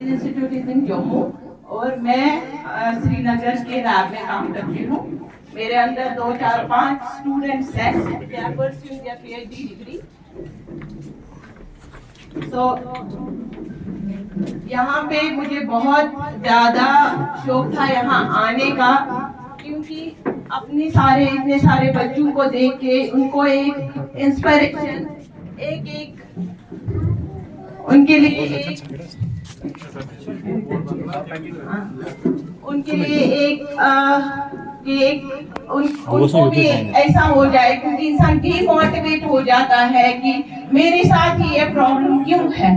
Institute is in Jammu और मैं श्रीनगर के लैब में काम करती हूँ। मेरे अंदर 2, 4, 5 स्टूडेंट्स हैं, they are pursuing their PhD degree. तो यहाँ पे मुझे बहुत ज्यादा शौक था यहाँ आने का, क्योंकि इतने सारे बच्चों को देख के उनको एक इंस्पिरेशन, एक उनके लिए उनको भी ऐसा हो जाए, क्योंकि इंसान डीमोटिवेट हो जाता है कि मेरे साथ ही ये प्रॉब्लम क्यों है।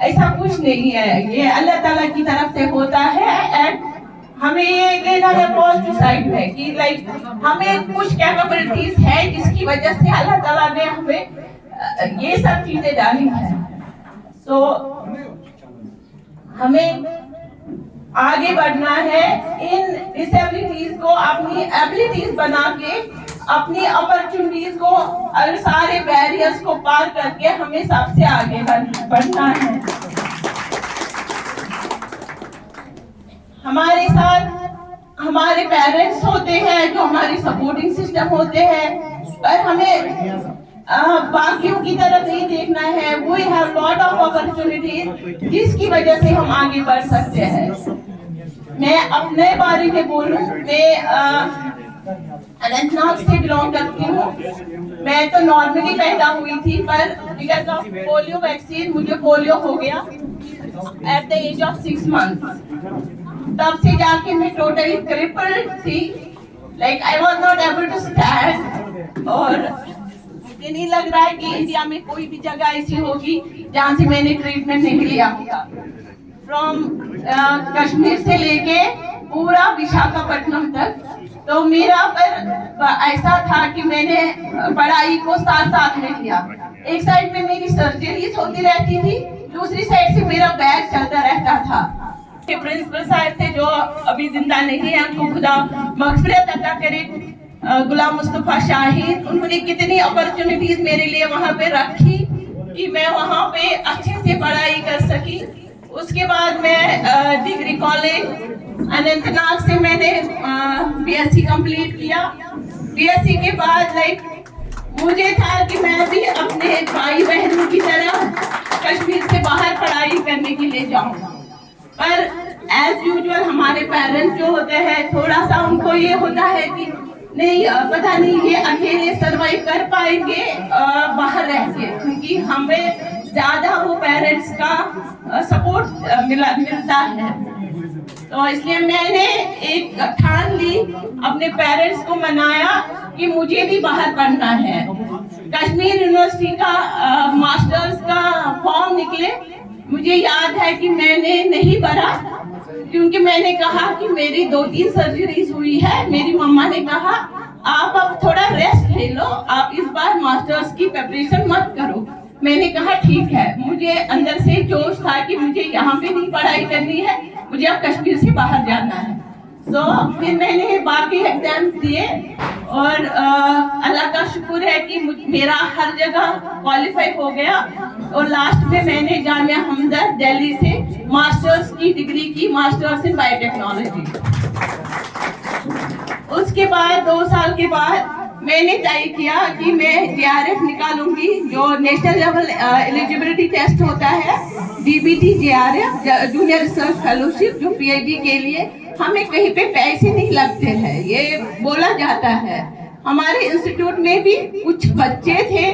ऐसा कुछ नहीं है, ये अल्लाह ताला की तरफ से होता है। एंड हमें ये लेना है पॉजिटिव साइड में कि हमें कुछ कैपेबिलिटीज है जिसकी वजह से अल्लाह ताला ने हमें ये सब चीजें डाली है। तो हमें आगे बढ़ना है, इन डिसेबिलिटीज को अपनी एबिलिटीज बना के, अपनी अपॉर्चुनिटीज को और सारे बैरियर्स को पार करके हमें सबसे आगे बढ़ना है। हमारे साथ हमारे पेरेंट्स होते हैं जो हमारी सपोर्टिंग सिस्टम होते हैं, पर हमें बाकियों की तरफ नहीं देखना है। We have lot of opportunities जिसकी वजह से हम आगे बढ़ सकते हैं। मैं अपने बारे में बोलूं, मैं अनंतनाग से बिलोंग करती हूँ। मैं तो नॉर्मली पैदा हुई थी, पर बिकॉज ऑफ पोलियो वैक्सीन मुझे पोलियो हो गया at the age of 6 months। तब से जाके मैं टोटली क्रिपल्ड थी, I was not able to stand. और मुझे नहीं लग रहा है कि इंडिया में कोई भी जगह ऐसी होगी जहाँ से मैंने ट्रीटमेंट नहीं लिया होगा। फ्रॉम कश्मीर से लेके पूरा विशाखापट्टनम तक। तो मेरा पर ऐसा था कि मैंने पढ़ाई को साथ साथ में किया। एक साइड में मेरी सर्जरीज होती रहती थी, दूसरी साइड से मेरा बैग चलता रहता था। प्रिंसिपल साहब थे जो अभी जिंदा नहीं है, उनको खुदा मगफिरत अता करे, गुलाम मुस्तफा शाहीन। उन्होंने कितनी अपॉर्चुनिटीज मेरे लिए वहाँ पे रखी कि मैं वहाँ पे अच्छे से पढ़ाई कर सकी। उसके बाद मैं डिग्री कॉलेज अनंतनाग से मैंने बीएससी कंप्लीट किया। बीएससी के बाद मुझे था कि मैं भी अपने भाई बहनों की तरह कश्मीर से बाहर पढ़ाई करने के लिए जाऊँगा, पर एज यूजुअल हमारे पेरेंट्स जो होते हैं, थोड़ा सा उनको ये होता है कि नहीं, पता नहीं ये अकेले सर्वाइव कर पाएंगे बाहर रह के, क्योंकि हमें ज्यादा वो पेरेंट्स का सपोर्ट मिलता है। तो इसलिए मैंने एक ठान ली, अपने पेरेंट्स को मनाया कि मुझे भी बाहर पढ़ना है। कश्मीर यूनिवर्सिटी का मास्टर्स का फॉर्म निकले, मुझे याद है कि मैंने नहीं भरा, क्योंकि मैंने कहा कि मेरी 2-3 सर्जरीज हुई है। मेरी मम्मा ने कहा आप अब थोड़ा रेस्ट ले लो, आप इस बार मास्टर्स की प्रिपरेशन मत करो। मैंने कहा ठीक है। मुझे अंदर से जोश था कि मुझे यहाँ पे नहीं पढ़ाई करनी है, मुझे अब कश्मीर से बाहर जाना है। तो फिर मैंने बाकी एग्जाम दिए और अल्लाह का शुक्र है कि मेरा हर जगह क्वालिफाई हो गया। और लास्ट में मैंने जामिया हमदर्द दिल्ली से मास्टर्स की डिग्री की, मास्टर्स इन बायोटेक्नोलॉजी। उसके बाद 2 साल के बाद मैंने तय किया कि मैं JRF निकालूंगी, जो नेशनल लेवल एलिजिबिलिटी टेस्ट होता है, DBT JRF junior research fellowship, जो PhD के लिए हमें कहीं पे पैसे नहीं लगते हैं, ये बोला जाता है। हमारे इंस्टीट्यूट में भी कुछ बच्चे थे,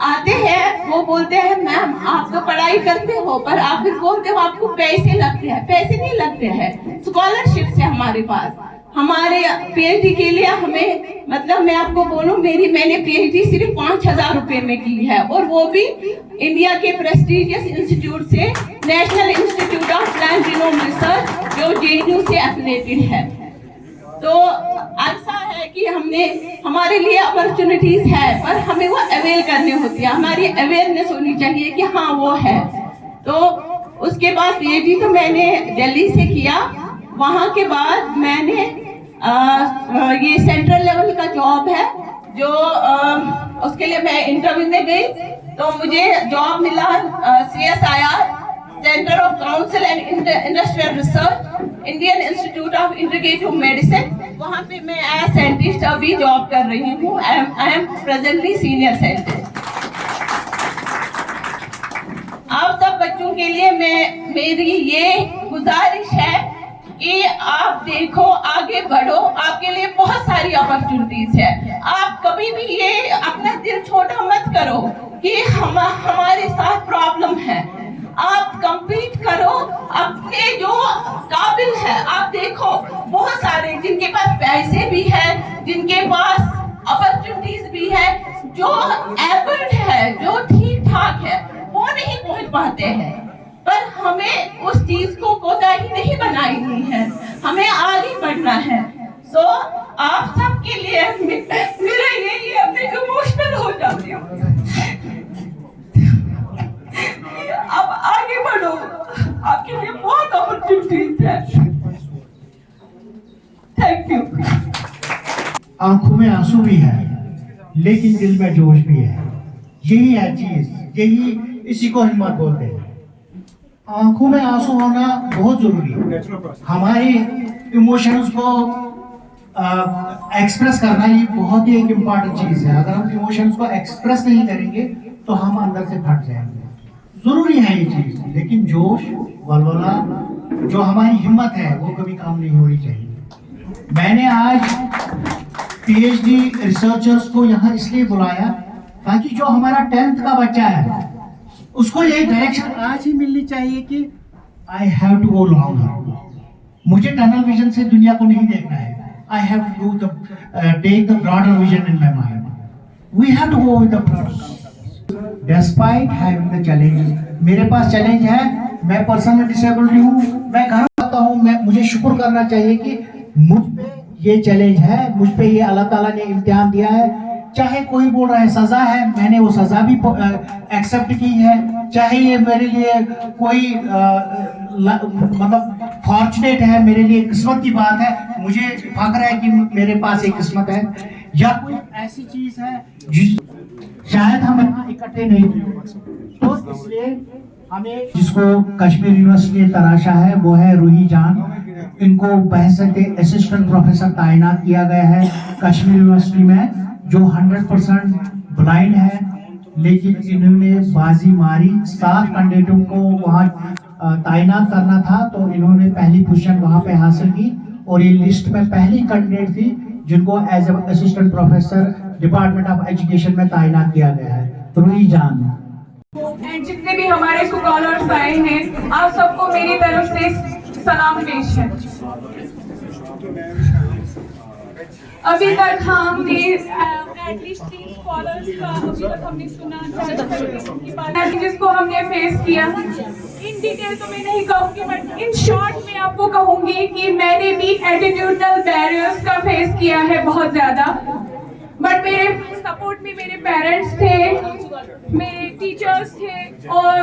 आते हैं, वो बोलते हैं मैम आप तो पढ़ाई करते हो, पर आप फिर बोलते हो आपको पैसे लगते हैं। पैसे नहीं लगते हैं, स्कॉलरशिप से हमारे पास। हमारे PhD के लिए हमें, मतलब मैं आपको बोलूं, मैंने PhD सिर्फ 5,000 रुपए में की है, और वो भी इंडिया के प्रेस्टिजियस इंस्टीट्यूट से, national institute of plant genome research, जो JNU से एफिलिएटेड है। तो ऐसा है कि हमारे लिए अपॉर्चुनिटीज है, पर हमें वो अवेल करने होती है, हमारी अवेयरनेस होनी चाहिए कि हाँ वो है। तो उसके बाद PhD तो मैंने दिल्ली से किया। वहाँ के बाद मैंने ये सेंट्रल लेवल का जॉब है, जो उसके लिए मैं इंटरव्यू में गई, तो मुझे जॉब मिला CSIR Center of Council and Industrial Research, Indian Institute of Integrative Medicine, वहाँ पे मैं एज साइंटिस्ट अभी जॉब कर रही हूँ. I am presently senior scientist. आप सब बच्चों के लिए मेरी ये गुजारिश है कि आप देखो, आगे बढ़ो. आपके लिए बहुत सारी अपॉर्चुनिटीज है. आप कभी भी ये अपना दिल छोटा मत करो कि हमारे साथ प्रॉब्लम है. आप compete करो, अपने जो काबिल है. आप देखो बहुत सारे जिनके पास पैसे भी है, जिनके पास अपॉर्चुनिटीज भी है, जो एबल्ड है, जो ठीक ठाक है, वो नहीं पहुंच पाते हैं. पर हमें उस चीज को कोताही नहीं बनानी है, हमें आगे बढ़ना है. सो आप सबके लिए मेरा यही है. मैं इमोशनल हो जाती हूँ. अब आगे बढ़ो, आपके लिए बहुत अपॉर्चुनिटीज है. Thank you. आंखों में आंसू भी है, लेकिन दिल में जोश भी है. यही है चीज, यही इसी को हिम्मत बोलते हैं. आंखों में आंसू होना बहुत जरूरी है. हमारी इमोशंस को एक्सप्रेस करना ये बहुत ही एक इम्पॉर्टेंट चीज है. अगर हम इमोशंस को एक्सप्रेस नहीं करेंगे तो हम अंदर से फट जाएंगे. जरूरी है ये चीज, लेकिन जोश वलवला जो हमारी हिम्मत है वो कभी कम नहीं होनी चाहिए. मैंने आज पीएचडी रिसर्चर्स को यहाँ इसलिए बुलाया ताकि जो हमारा 10th का बच्चा है उसको ये डायरेक्शन आज ही मिलनी चाहिए कि I have to go longer. मुझे टनल विजन से दुनिया को नहीं देखना है. I have to do the take the broader vision in my mind. We have to go with the broader despite having the challenges. मेरे पास चैलेंज है, मैं पर्सनली डिसेबल्ड हूँ, मैं घर आता हूँ. मुझे शुक्र करना चाहिए कि मुझ पे ये चैलेंज है, मुझ पे ये अल्लाह ताला ने इम्तिहान दिया है. चाहे कोई बोल रहा है सजा है, मैंने वो सजा भी एक्सेप्ट की है. चाहे ये मेरे लिए कोई मतलब फॉर्चुनेट है, मेरे लिए किस्मत की बात है, मुझे फख्र है कि मेरे पास एक किस्मत है. या कोई ऐसी चीज है शायद हम यहाँ इकट्ठे नहीं हुए. तो इसलिए हमें जिसको कश्मीर यूनिवर्सिटी ने तराशा है वो है रूही जान. इनको बहसत असिस्टेंट प्रोफेसर तैनात किया गया है कश्मीर यूनिवर्सिटी में, जो 100% ब्लाइंड है. लेकिन इन्होंने बाजी मारी. 7 कैंडिडेटों को वहाँ तैनात करना था, तो इन्होंने पहली पोजीशन वहाँ पे हासिल की और ये लिस्ट में पहली कैंडिडेट थी जिनको as assistant professor department of education में तैनात किया गया है. रूही जान. एंड जितने भी हमारे स्कॉलर्स आए हैं, आप सबको मेरी तरफ से सलाम पेश है. अभी तक हमने एटलीस्ट 3 स्कॉलर्स का अभी तक हमने सुना जिसको हमने फेस किया. इन डिटेल तो मैं नहीं कहूँगी, बट इन शॉर्ट मैं आपको कहूँगी कि मैंने भी एटीट्यूडल बैरियर्स का फेस किया है बहुत ज़्यादा. बट मेरे सपोर्ट में मेरे पेरेंट्स थे, मेरे टीचर्स थे, और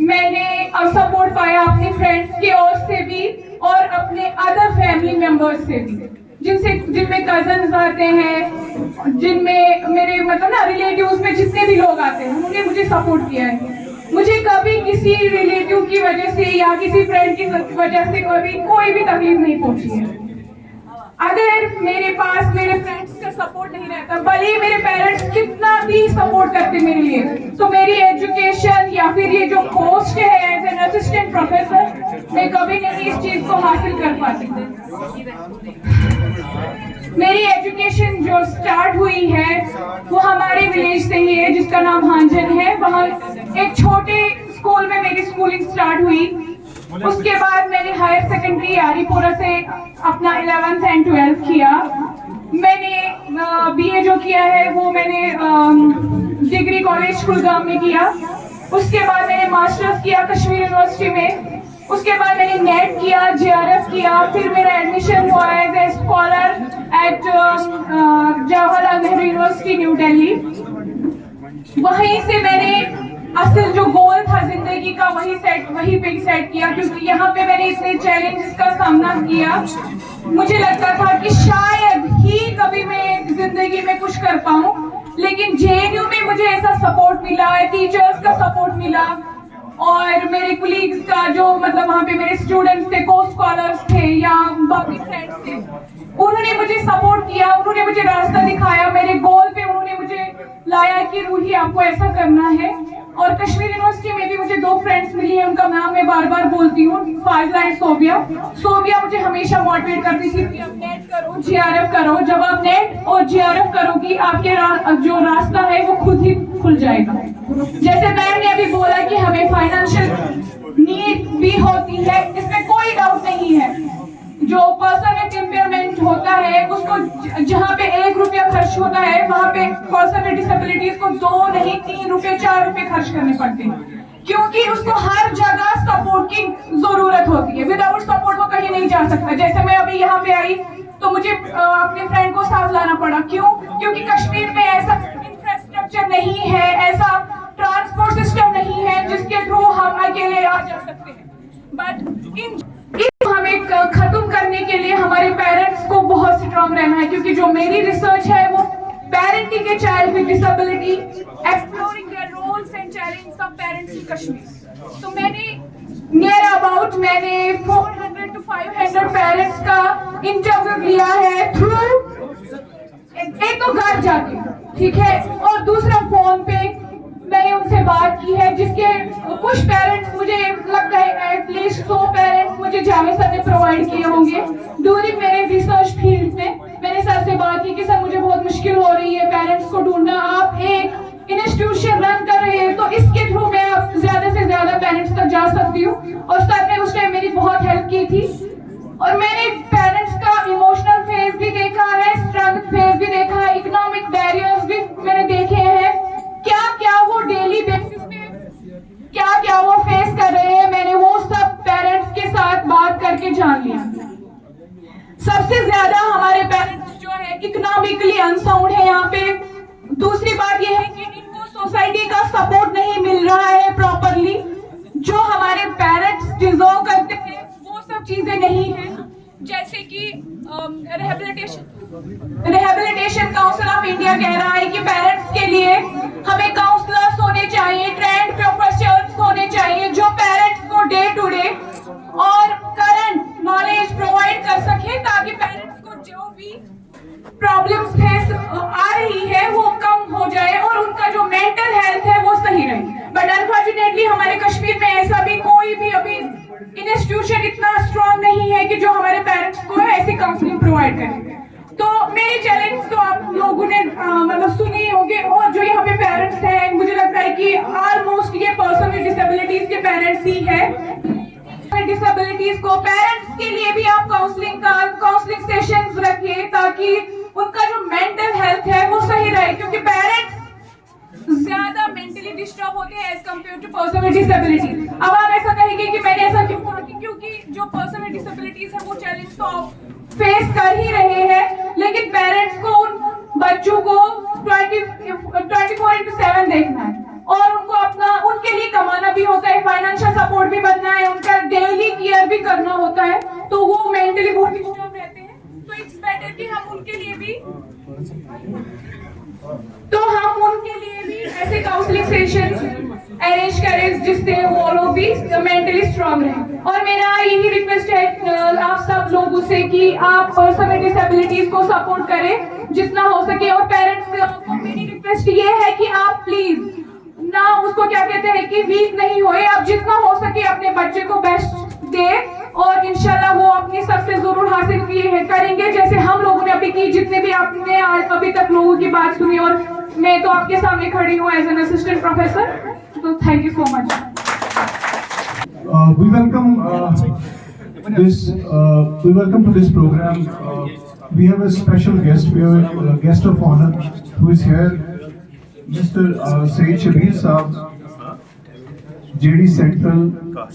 मैंने सपोर्ट पाया अपने फ्रेंड्स के ओर से भी और अपने अदर फैमिली मेंबर्स से भी, जिनमें कजन्स आते हैं, जिनमें मेरे मतलब ना रिलेटिव्स में जितने भी लोग आते हैं, उन्होंने मुझे सपोर्ट किया है. मुझे कभी किसी रिलेटिव की वजह से या किसी फ्रेंड की वजह से कभी कोई भी तकलीफ नहीं पहुंची है. अगर मेरे पास मेरे फ्रेंड्स का सपोर्ट नहीं रहता, भले ही मेरे पेरेंट्स कितना भी सपोर्ट करते मेरे लिए, तो मेरी एजुकेशन या फिर ये जो पोस्ट है एज एन असिस्टेंट प्रोफेसर, मैं कभी नहीं इस चीज को हासिल कर पाती. मेरी एजुकेशन जो स्टार्ट हुई है वो हमारे विलेज से ही है, जिसका नाम हांजन है. वहाँ एक छोटे स्कूल में मेरी स्कूलिंग स्टार्ट हुई. उसके बाद मैंने हायर सेकेंडरी आरीपुरा से अपना 11th एंड 12th किया. मैंने बीए जो किया है वो मैंने डिग्री कॉलेज कुलगाम में किया. उसके बाद मैंने मास्टर्स किया कश्मीर यूनिवर्सिटी में. उसके बाद मैंने नेट किया, जेआरएफ किया. फिर मेरा एडमिशन हुआ as a scholar at Jawaharlal Nehru University New Delhi. वहीं से मैंने असल जो गोल था जिंदगी का वही पे सेट किया, क्योंकि यहाँ पे मैंने इतने चैलेंजेस का सामना किया. मुझे लगता था कि शायद ही कभी मैं जिंदगी में कुछ कर पाऊँ, लेकिन जेएनयू में मुझे ऐसा सपोर्ट मिला, टीचर्स का सपोर्ट मिला और मेरे कुलीग्स का जो मतलब वहाँ पे मेरे स्टूडेंट्स थे, को स्कॉलर्स थे या बाकी फ्रेंड्स थे, उन्होंने मुझे सपोर्ट किया, उन्होंने मुझे रास्ता दिखाया, मेरे गोल पे उन्होंने मुझे लाया कि रूही आपको ऐसा करना है। और कश्मीर यूनिवर्सिटी में भी मुझे 2 फ्रेंड्स मिली है, उनका नाम मैं बार बार बोलती हूँ, फाजिला एंड सोबिया। सोबिया मुझे हमेशा मोटिवेट करती थी कि आप नेट करो, जीआरएफ करो, जब आप नेट और जीआरएफ करोगी आपके जो रास्ता है वो खुद ही खुल जाएगा। जैसे मैम ने अभी बोला कि हमें फाइनेंशियल नीड भी होती है, इसमें कोई डाउट नहीं है। जो पर्सन विद इम्पेयरमेंट होता है उसको जहाँ पे 1 रुपया खर्च होता है वहाँ पे पर्सन विद डिसेबिलिटीज को 2 नहीं 3 रुपए 4 रुपए खर्च करने पड़ते हैं, क्योंकि उसको हर जगह सपोर्ट की जरूरत होती है। विदाउट सपोर्ट वो कहीं नहीं जा सकता। जैसे मैं अभी यहाँ पे आई तो मुझे अपने फ्रेंड को साथ लाना पड़ा, क्यों? क्योंकि कश्मीर में ऐसा इंफ्रास्ट्रक्चर नहीं है, ऐसा ट्रांसपोर्ट सिस्टम नहीं है जिसके थ्रू हम अकेले आ जा सकते हैं। बट इन हमें खत्म करने के लिए हमारे पेरेंट्स को बहुत स्ट्रांग रहना है, क्योंकि जो मेरी रिसर्च है वो parenting a child with disability, exploring their roles and challenges of parents in Kashmir. तो मैंने नियर अबाउट 400 to 500 पेरेंट्स का इंटरव्यू लिया है थ्रू एक तो घर जाके, ठीक है, और दूसरा फोन पे मैंने उनसे बात की है, जिसके कुछ पेरेंट्स मुझे लगता है एटलीस्ट 100 पेरेंट्स मुझे जावेद सर ने प्रोवाइड किए होंगे ड्यूरिंग मेरे रिसर्च फील्ड में। मैंने सर से बात की कि सर मुझे बहुत मुश्किल हो रही है पेरेंट्स को ढूंढना, आप एक इंस्टीट्यूशन रन कर रहे हैं तो इसके थ्रू मैं अब ज्यादा से ज्यादा पेरेंट्स तक जा सकती हूँ। और सर ने उस टाइम मेरी बहुत हेल्प की थी। और मैंने पेरेंट्स का इमोशनल फेज भी देखा है, स्ट्रगल फेज भी देखा है, इकोनॉमिक बैरियर्स भी मैंने देखे हैं, क्या क्या वो डेली बेसिस पे क्या क्या वो फेस कर रहे हैं, मैंने वो सब पेरेंट्स के साथ बात करके जान लिया। सबसे ज्यादा हमारे पेरेंट्स जो है इकोनॉमिकली अनसाउंड है यहाँ पे। दूसरी बात ये है कि इनको सोसाइटी का सपोर्ट नहीं मिल रहा है प्रॉपरली, जो हमारे पेरेंट्स डिजर्व करते हैं वो सब चीजें नहीं है। जैसे कि रिहेबिलिटेशन काउंसिल ऑफ इंडिया कह रहा है कि पेरेंट्स के लिए हमें काउंसलर्स होने चाहिए, ट्रेंड प्रोफेशनल्स होने चाहिए, जो पेरेंट्स को डे टू डे और करंट नॉलेज प्रोवाइड कर सके, ताकि पेरेंट्स को जो भी प्रॉब्लम्स फेस आ रही है वो कम हो जाए और उनका जो मेंटल हेल्थ है वो सही रहे। बट अनफॉर्चुनेटली हमारे कश्मीर में ऐसा भी कोई भी अभी इंस्टीट्यूशन इतना स्ट्रॉन्ग नहीं है कि जो हमारे पेरेंट्स को ऐसी काउंसलिंग प्रोवाइड करे। तो मेरे चैलेंज तो आप लोगों ने मतलब सुने ही होंगे। और जो यहाँ पे पेरेंट्स हैं, मुझे लगता है कि ऑलमोस्ट ये पर्सन विद डिसेबिलिटीज के पेरेंट्स ही है। डिसेबिलिटीज को पेरेंट्स के लिए भी आप काउंसलिंग सेशंस रखिए, ताकि उनका जो मेंटल हेल्थ है वो सही रहे, क्योंकि पेरेंट्स ज्यादा मेंटली डिस्टर्ब होते हैं as compare to person with disability. अब आप ऐसा कहेंगे कि मैंने ऐसा क्यों कहा, क्योंकि जो पर्सन विद डिसेबिलिटीज है वो चैलेंज तो फेस कर ही रहे हैं, लेकिन पेरेंट्स को उन बच्चों को 24/7 देखना है और उनको अपना उनके लिए कमाना भी होता है, फाइनेंशियल सपोर्ट भी बनना है, उनका डेली केयर भी करना होता है, तो वो मेंटली बहुत डिस्टर्ब रहते हैं। तो इट्स बेटर कि हम उनके लिए भी ऐसे काउंसलिंग सेशंस अरेंज करें जिससे वो लोग भी मेंटली स्ट्रांग रहें। और मेरा यही रिक्वेस्ट है आप सब लोगों से कि आप पर्सन विद डिसेबिलिटीज को सपोर्ट करें जितना हो सके। और पेरेंट्स को मेरी रिक्वेस्ट ये है कि आप प्लीज ना उसको क्या कहते हैं कि वीक नहीं होए, आप जितना हो सके अपने बच्चे को बेस्ट दे और इंशाल्लाह वो अपनी सबसे जरूर हासिल करेंगे, जैसे हम लोगों ने अभी की, जितने भी आपने अभी तक लोगों की बात सुनी। और मैं तो आपके सामने खड़ी हूँ एज एन असिस्टेंट प्रोफेसर, तो thank you so much. We welcome to this program. We have a special guest. We have a guest of honor who is here, Mr. Saeed Shabir Saab, JD Central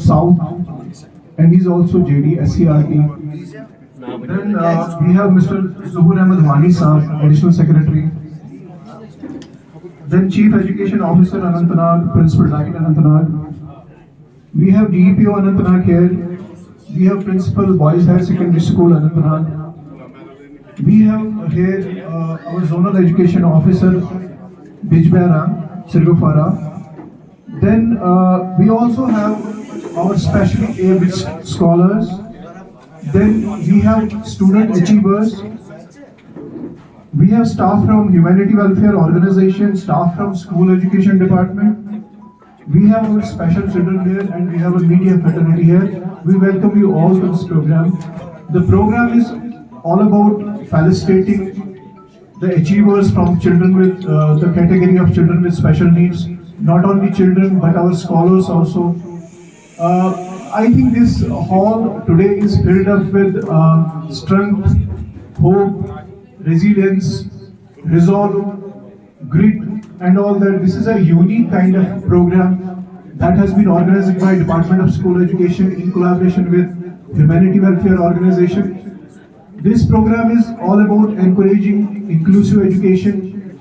South, and he's also JD SCRT. Then we have Mr. Zuhur Ahmed Wani Saab, Additional Secretary. Then Chief Education Officer Anantnag, Principal Diet Anantnag. We have DEPO Anantnag here. We have Principal Boys Higher Secondary School Anantnag. We have here our Zonal Education Officer Bijbara Sirgofara. Then we also have our specially abled scholars. Then we have student achievers. We have staff from Humanity Welfare Organization, staff from School Education Department. We have our special children here and we have a media fraternity here. We welcome you all to this program. The program is all about felicitating the achievers from children with the category of children with special needs. Not only children but our scholars also. I think this hall today is filled up with strength, hope, resilience, resolve, grit, and all that. This is a unique kind of program that has been organized by Department of School Education in collaboration with Humanity Welfare Organization. This program is all about encouraging inclusive education,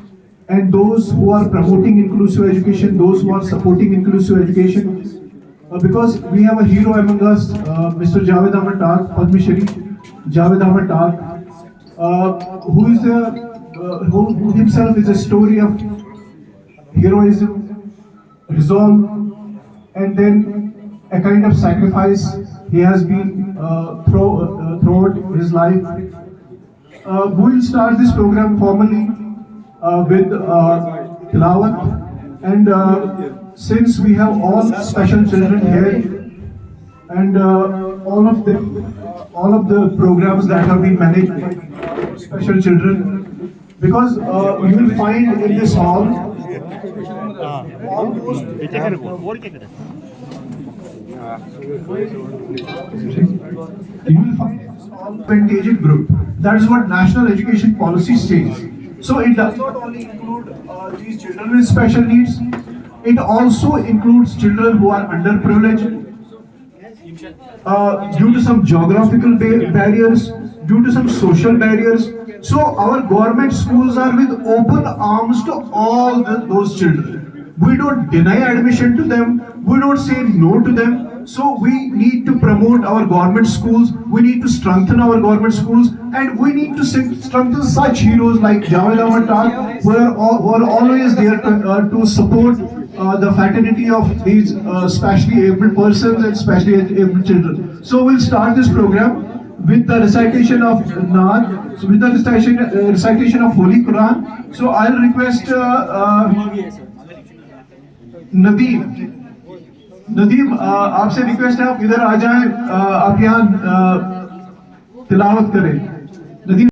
and those who are promoting inclusive education, those who are supporting inclusive education. Because we have a hero among us, Mr. Javed Ahmed Tag, Padma Shri, Javed Ahmed Tag, who himself is a story of heroism, resolve, and then a kind of sacrifice he has been throughout his life. We will start this program formally with Tilawat, and since we have all special children here, and all of the programs that have been managed by special children, because you will find in this hall almost you will find in this hall advantage group. That is what National Education Policy says. So it does not only include these children with special needs. It also includes children who are underprivileged due to some geographical barriers, due to some social barriers. So our government schools are with open arms to all those children. We don't deny admission to them. We don't say no to them. So we need to promote our government schools. We need to strengthen our government schools, and we need to strengthen such heroes like Javed Ahmed Tag, who are always there to support the fraternity of these specially able persons and specially able children. So we'll start this program with the recitation of Naat, with the recitation of Holy Quran. So I'll request Nadeem, आपसे request है आप इधर आ जाएं, आप यहाँ तिलावत करें. नदीम.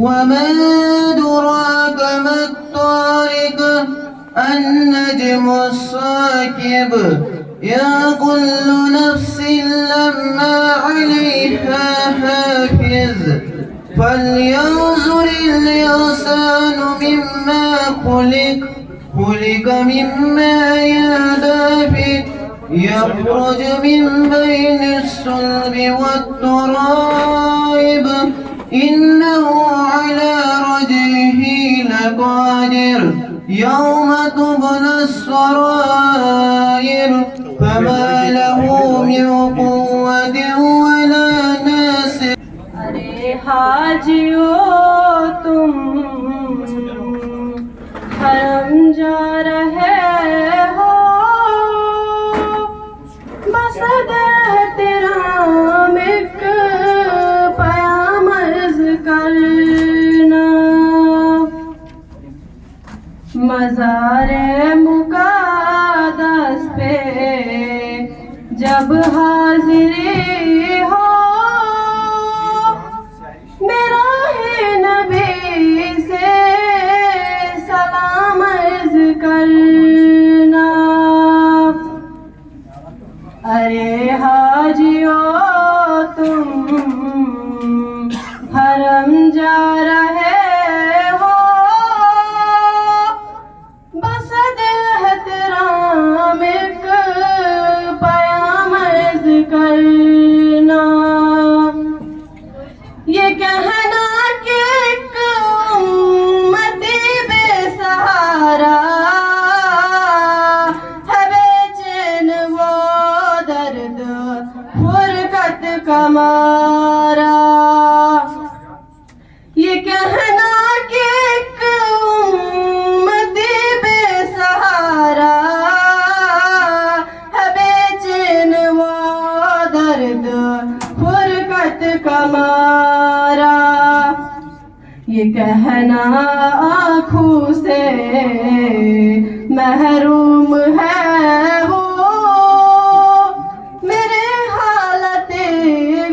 وما أدراك ما الطارق النجم الثاقب يا كل نفس لما عليها حافظ فلينظر الإنسان مما خلق مما يدافع يخرج من بين الصلب والترائب إنه على رجعه لقادر يوم تبلى السرائر فما له من قوة ولا ناصر. अरे हाजियों तुम हरम जा रहे हो, बस तेराम एक पयाम अर्ज करना. मज़ारे मुक़द्दस पे जब हाज़िरी हो, मेरा है नबी से सलाम अर्ज करना. अरे हाजियों तुम हरम जा रहे हो, बस ये कहना कि एक उम्मती बेसहारा है बेचैन वो दर्द फुरकत का मारा। ये कहना कि एक उम्मती बेसहारा है बेचैन वो दर्द फुरकत का मारा। ये कहना आँखों से महरूम है वो मेरे हालत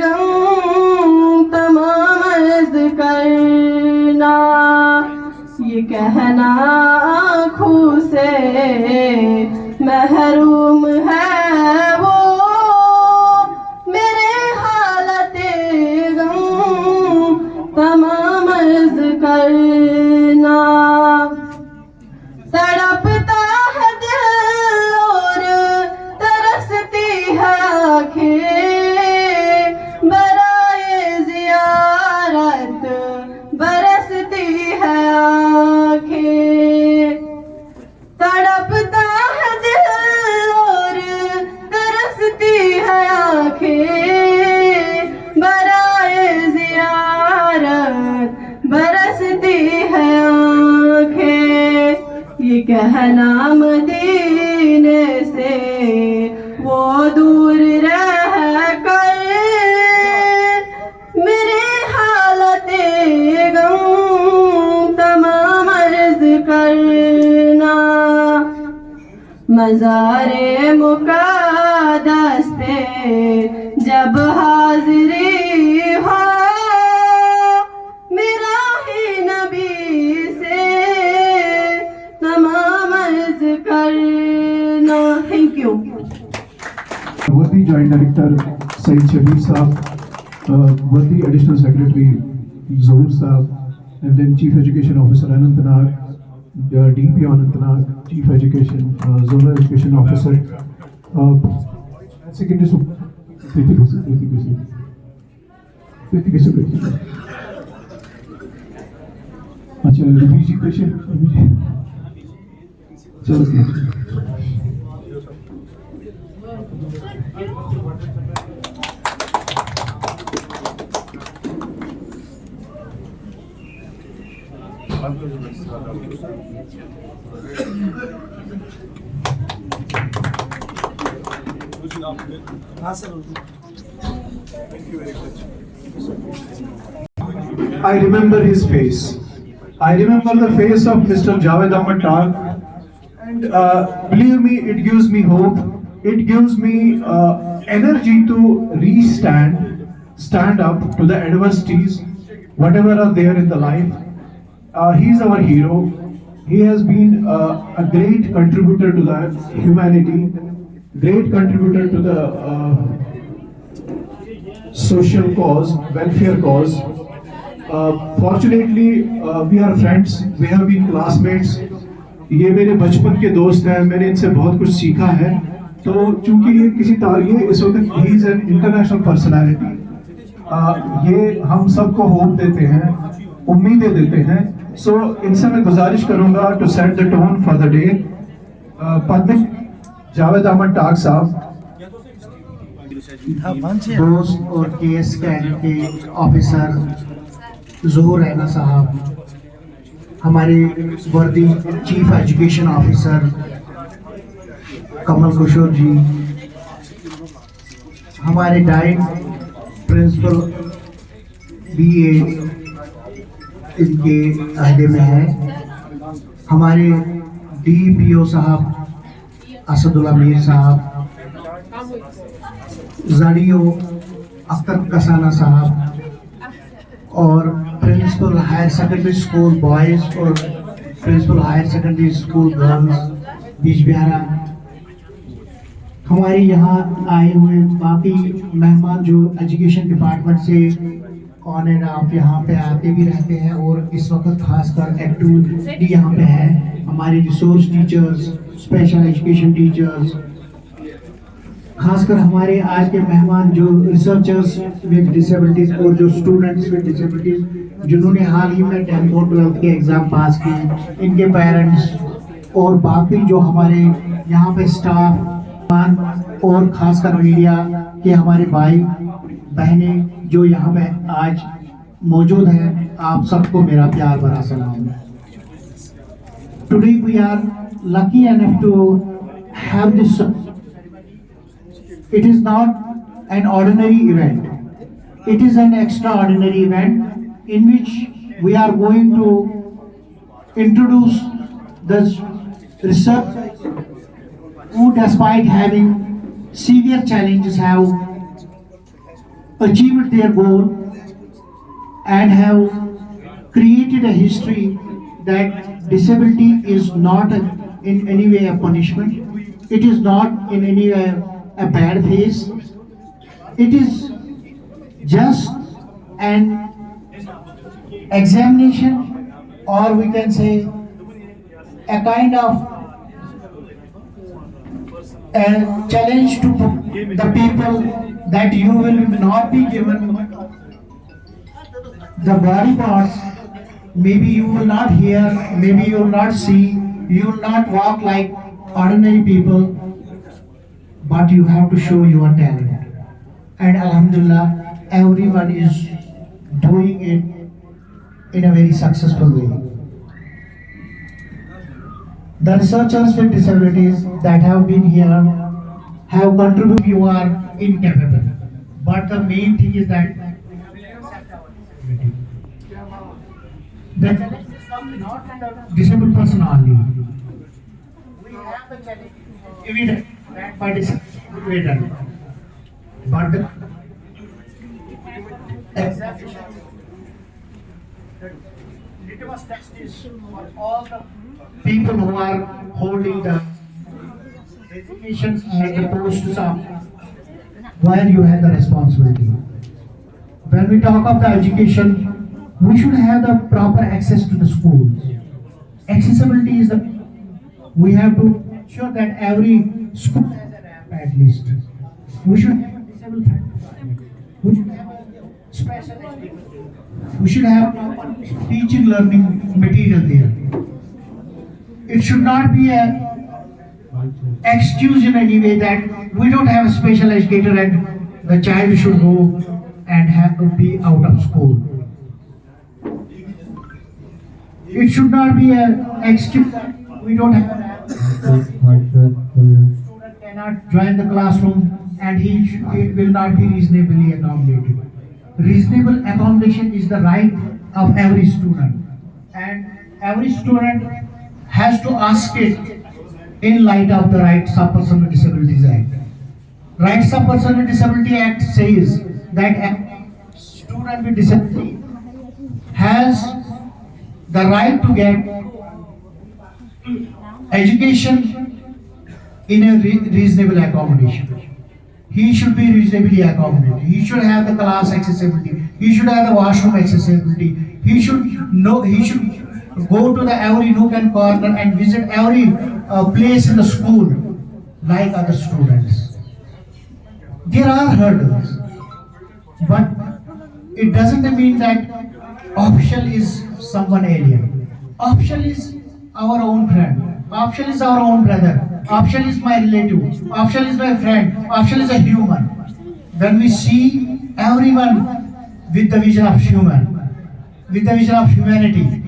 गम तमाम अर्ज करना। ये कहना आँखों से महरूम है वो मेरे हालत गम तमाम अर्ज करना। तड़पता है दिल और तरसती है आँखें बराए ज़ियारत बरसती है आँखें। तड़पता है दिल और तरसती है आँखें बराए ज़ियारत बरसती है आँखें। ये कहना मदीने से वो दूर रह कर मेरे हालत गम तमाम अर्ज करना। मज़ारे मुक़द्दस पे जब हाज़िरी हो मेरा ही नबी से तमाम अर्ज करना। Thank you. Worthy Joint Director Saeed Shabir Saab, Worthy Additional Secretary Zohar Saab, and then Chief Education Officer Anantnag, DP Anantnag, Chief Education, Zonal Education Officer, Secondary School, अच्छा रवि जी क्वेश्चन चलो I remember his face. I remember the face of Mr. Javed Ahmad Tag, and believe me, it gives me hope. It gives me energy to stand up to the adversities, whatever are there in the life. He is our hero. He has been a great contributor to the humanity, great contributor to the social cause, welfare cause. Fortunately, we are friends. We have been classmates. ये मेरे बचपन के दोस्त हैं. मैंने इनसे बहुत कुछ सीखा है. तो चूंकि ये ये इस वक्त he is an international personality. ये हम सबको होप देते हैं, उम्मीदें देते हैं. So इनसे मैं गुजारिश करूंगा to set the tone for the day. पद्मिक Javed Ahmad टाग साहब, दोस्त और केएस कैंट के ऑफिसर ज़ोहर रैना साहब, हमारे वर्दी chief education officer Kamal Kishore जी, हमारे डाइट प्रिंसिपल बीए इनके अहदे में है, हमारे डीपीओ साहब असदुल्ला मीर साहब, ज़ाड़ियो अख्तर कसाना साहब, और principal higher secondary school boys और principal higher secondary school girls बीच बिहारा, हमारे यहाँ आए हुए बाकी मेहमान जो एजुकेशन डिपार्टमेंट से ऑन एंड ऑफ यहाँ पे आते भी रहते हैं, और इस वक्त खासकर एक्टिविटी यहाँ पे है, हमारे resource teachers, special education teachers, खासकर हमारे आज के मेहमान जो रिसर्चर्स विद डिसेबिलिटीज और जो स्टूडेंट्स विद डिसेबिलिटीज जिन्होंने हाल ही में 10th और 12th के एग्ज़ाम पास किए, इनके पेरेंट्स और बाकी जो हमारे यहाँ पे स्टाफ और खासकर मीडिया के हमारे भाई बहनें जो यहाँ पे आज मौजूद हैं, आप सबको मेरा प्यार भरा सलाम। Today we are lucky enough to have this. It is not an ordinary event. It is an extraordinary event in which we are going to introduce the research who, despite having severe challenges, have achieved their goal and have created a history that disability is not in any way a punishment. It is not in any way a bad phase. It is just an examination, or we can say a kind of a challenge to the people that you will not be given the body parts. Maybe you will not hear, maybe you will not see, you will not walk like ordinary people, but you have to show your talent. And Alhamdulillah, everyone is doing it in a very successful way. The researchers with disabilities that have been here have contributed. You are incapable, but the main thing is that the challenge is not the disabled person only. We have the challenge evident that by disabled, but the examination, the litmus test is for all the people who are holding the designations and the posts of where you have the responsibility. When we talk of the education, we should have the proper access to the schools. Accessibility is the, we have to ensure that every school has a ramp at least. We should have a disabled department. We should have a special education. We should have proper teaching learning material there. It should not be a excuse in any way that we don't have a special educator and the child should go and have to be out of school. It should not be an excuse that we don't have an student cannot join the classroom and he will not be reasonably accommodated. Reasonable accommodation is the right of every student, and every student has to ask it in light of the Rights of Persons with Disabilities Act. Rights of Persons with Disability Act says that a student with disability has the right to get education in a reasonable accommodation. He should be reasonably accommodated. He should have the class accessibility. He should have the washroom accessibility. He should know. He should go to the every nook and corner and visit every place in the school like other students. There are hurdles, but it doesn't mean that official is someone alien. Official is our own friend. Official is our own brother. Official is my relative. Official is my friend. Official is a human. When we see everyone with the vision of humanity,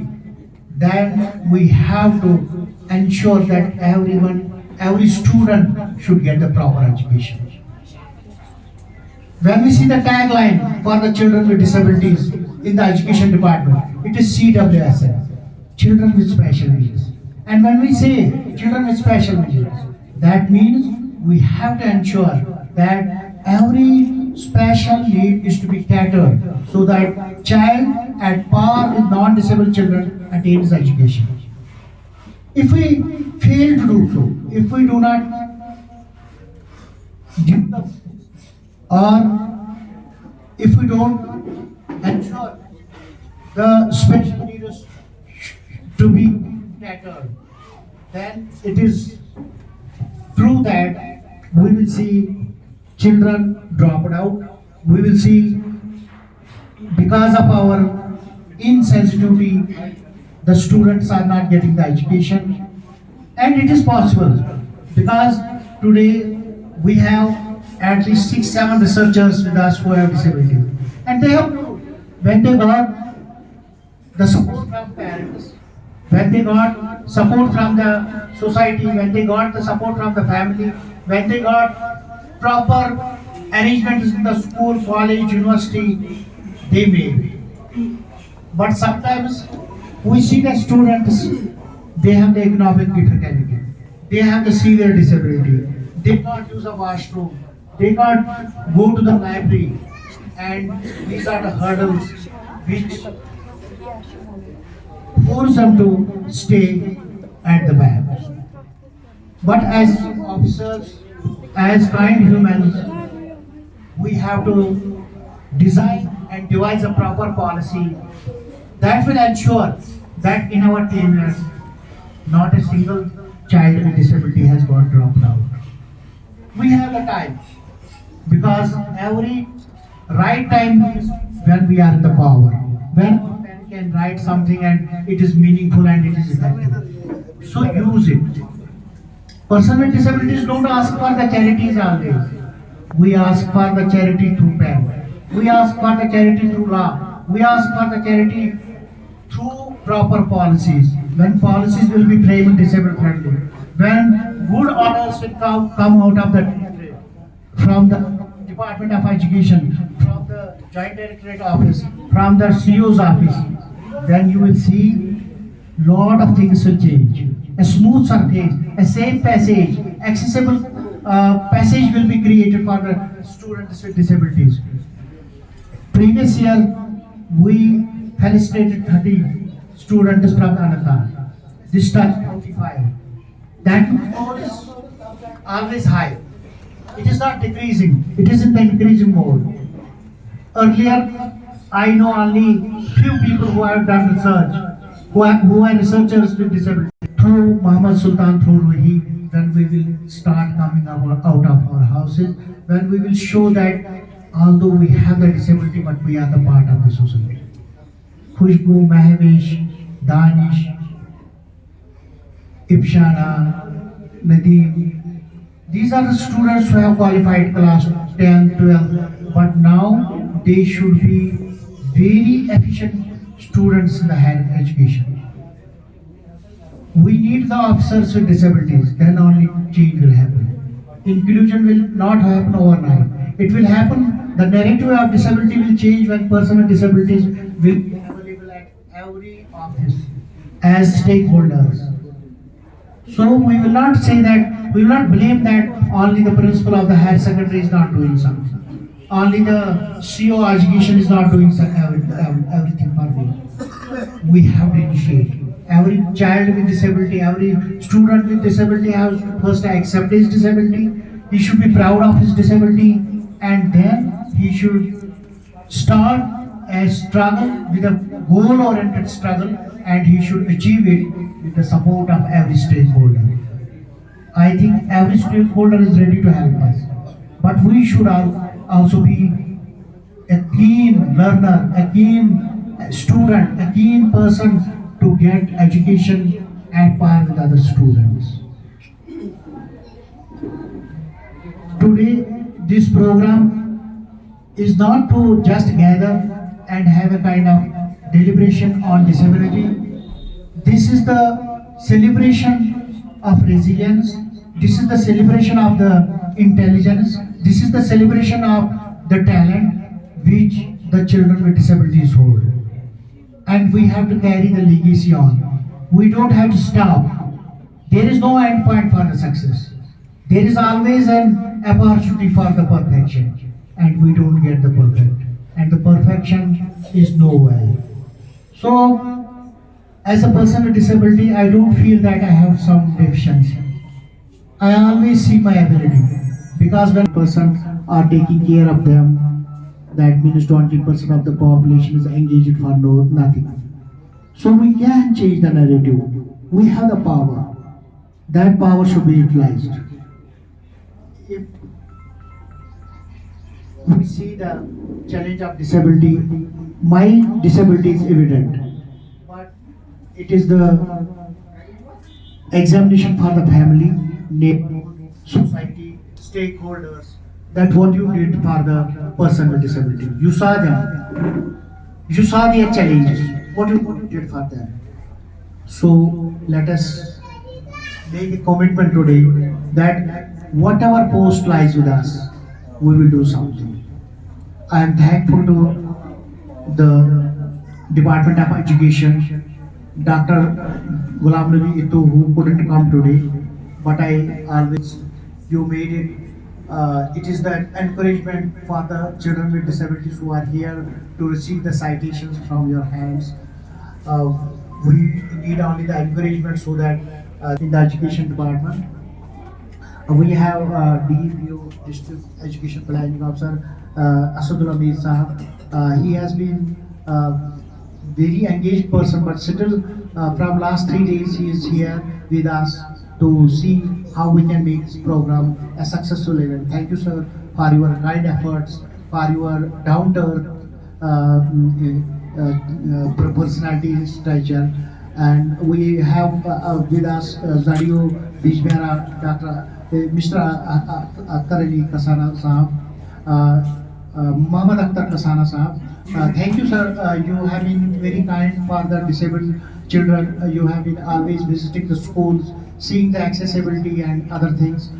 then we have to ensure that every student should get the proper education. When we see the tagline for the children with disabilities in the education department, it is CWSL, children with special needs. And when we say children with special needs, that means we have to ensure that every special need is to be catered so that child at par with non-disabled children attains education. If we fail to do so, if we do not give the, or if we don't ensure the special needs to be catered, then it is true that we will see children dropped out. We will see because of our insensitivity, the students are not getting the education. And it is possible because today we have at least 6-7 researchers with us who have disability. And they have, when they got the support from parents, when they got support from the society, when they got the support from the family, when they got proper arrangements in the school, college, university, they made. But sometimes we see the students, they have the economic difficulty, they have the severe disability, they can't use a washroom, they can't go to the library, and these are the hurdles which force them to stay at the back. But as officers, as kind humans, we have to design and devise a proper policy that will ensure that in our tenure, not a single child with disability has got dropped out. We have the time because every right time is when we are in the power, when a pen can write something and it is meaningful and it is effective. So use it. Person with disabilities don't ask for the charities always. We ask for the charity through pen. We ask for the charity through law. We ask for the charity through proper policies. When policies will be framed disabled friendly, when good orders will come out of the from the Department of Education, from the Joint Directorate Office, from the CEO's office, then you will see lot of things will change. A smooth surface, a safe passage, accessible passage will be created for the students with disabilities. Previous year, we felicitated 30 students from Ananta. This time 45. That mode is always high. It is not decreasing. It is in the increasing mode. Earlier, I know only few people who have done research, who are researchers with disability. Through Muhammad Sultan, through Ruhi, then we will start coming out of our houses, when we will show that although we have the disability, but we are the part of the society. Khushbu, Mahvesh, Danish, Ibshana, Nadeem, these are the students who have qualified class 10, 12, but now they should be very efficient students in the higher education. We need the officers with disabilities, then only change will happen. Inclusion will not happen overnight. It will happen, the narrative of disability will change when person with disabilities will be available at every office as stakeholders. So we will not say that, we will not blame that only the principal of the higher secondary is not doing something. Only the CEO education is not doing everything for me. We have to initiate. Every child with disability, every student with disability has to first accept his disability. He should be proud of his disability, and then he should start a struggle with a goal-oriented struggle, and he should achieve it with the support of every stakeholder. I think every stakeholder is ready to help us, but we should also be a keen learner, a keen student, a keen person to get education at par with other students. Today, this program is not to just gather and have a kind of deliberation on disability. This is the celebration of resilience. This is the celebration of the intelligence. This is the celebration of the talent which the children with disabilities hold. And we have to carry the legacy on. We don't have to stop. There is no end point for the success. There is always an opportunity for the perfection, and we don't get the perfect. And the perfection is nowhere. So, as a person with disability, I don't feel that I have some deficiency. I always see my ability, because when persons are taking care of them, that means 20% of the population is engaged for nothing. So we can change the narrative. We have the power. That power should be utilized. If we see the challenge of disability. My disability is evident, but it is the examination for the family, neighborhood, society, stakeholders. That what you did for the person with disability. You saw them. You saw their challenges. What you did for them. So let us make a commitment today that whatever post lies with us, we will do something. I am thankful to the Department of Education, Dr. Ghulam Nabi Ittu, who couldn't come today, but I always, you made it. It is the encouragement for the children with disabilities who are here to receive the citations from your hands. We need only the encouragement so that in the education department, we have DEPO, District Education Planning Officer, Asadul Amir Sahab. He has been very engaged person, but still from last 3 days he is here with us to see how we can make this program a successful event. Thank you, sir, for your kind efforts, for your down-to-earth personality stature. And we have with us Zario Bijmera, Dr. Mr. Akhtar Ali Kasana Sahab, Muhammad Akhtar Kasana Sahab. Thank you, sir. You have been very kind for the disabled children. You have been always visiting the schools, seeing the accessibility and other things,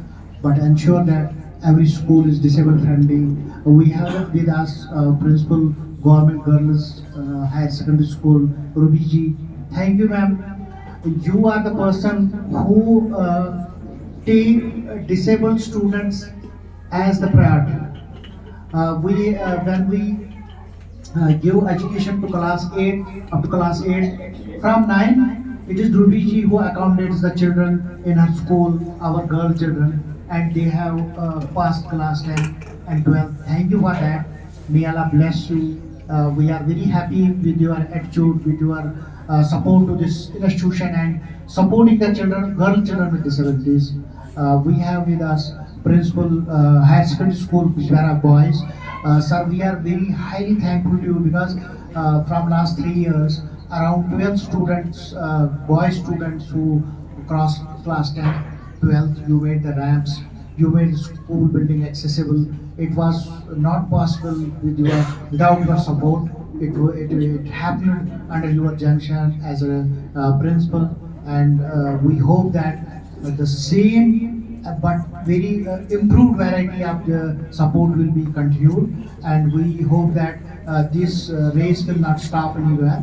but ensure that every school is disabled friendly. We have with us Principal Government Girls Higher Secondary School, Ruby ji. Thank you, ma'am. You are the person who take disabled students as the priority. When we give education to class 8, up to class 8, from 9, it is Ruby ji who accommodates the children in her school, our girl children, and they have passed class 10 and 12. Thank you for that. May Allah bless you. We are very happy with your attitude, with your support to this institution and supporting the children, girl children with disabilities. We have with us Principal Higher Secondary School, Bijmera Boys. Sir, we are very highly thankful to you because from last 3 years, around 12 students, boy students who crossed class 10, 12, you made the ramps, you made the school building accessible. It was not possible without your support. It happened under your junction as a principal, and we hope that the same but very improved variety of the support will be continued, and we hope that this race will not stop anywhere.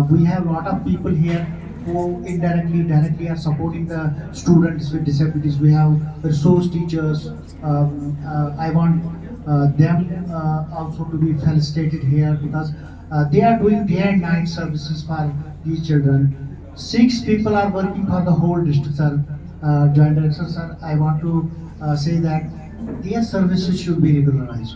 We have a lot of people here who indirectly, directly are supporting the students with disabilities. We have resource teachers. I want them also to be felicitated here because they are doing day and night services for these children. 6 people are working for the whole district, sir. Joint Director, sir, I want to say that their services should be regularized.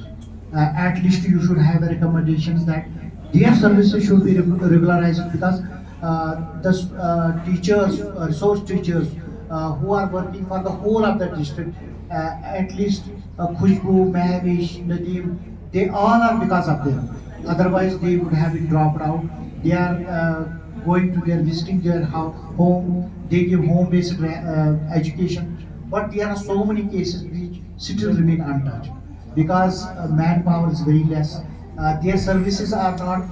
At least you should have recommendations that their services should be regularized because the teachers, resource teachers who are working for the whole of the district, at least Khushbu, Mahavish, Nadeem, they all are because of them. Otherwise, they would have been dropped out. They are going to their visiting their home. They give home-based education, but there are so many cases which still remain untouched because manpower is very less. Their services are not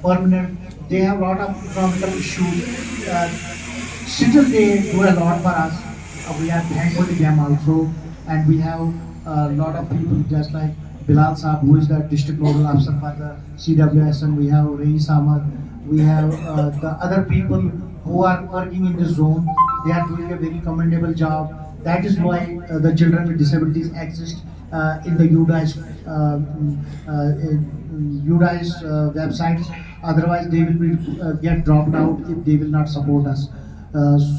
permanent. They have a lot of economical issues. Still, they do a lot for us. We are thankful to them also, and we have a lot of people just like Bilal Saab, who is the district nodal officer for the CWSM. We have Reis Ahmad. We have the other people who are working in this zone. They are doing a very commendable job. That is why the children with disabilities exist in the UDI's websites. Otherwise, they will be get dropped out if they will not support us.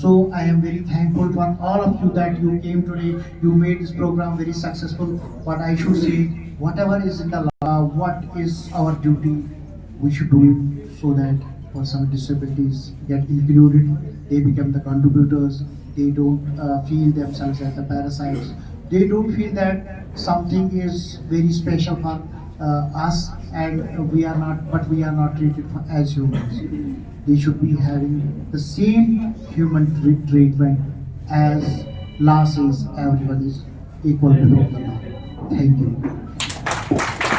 So I am very thankful for all of you that you came today. You made this program very successful. But I should say, whatever is in the law, what is our duty, we should do it so that persons with disabilities get included. They become the contributors. They don't feel themselves as the parasites. they don't feel that something is very special for us, and we are not, but we are not treated as humans. They should be having the same human treatment as law says everybody is equal before the law. Thank you.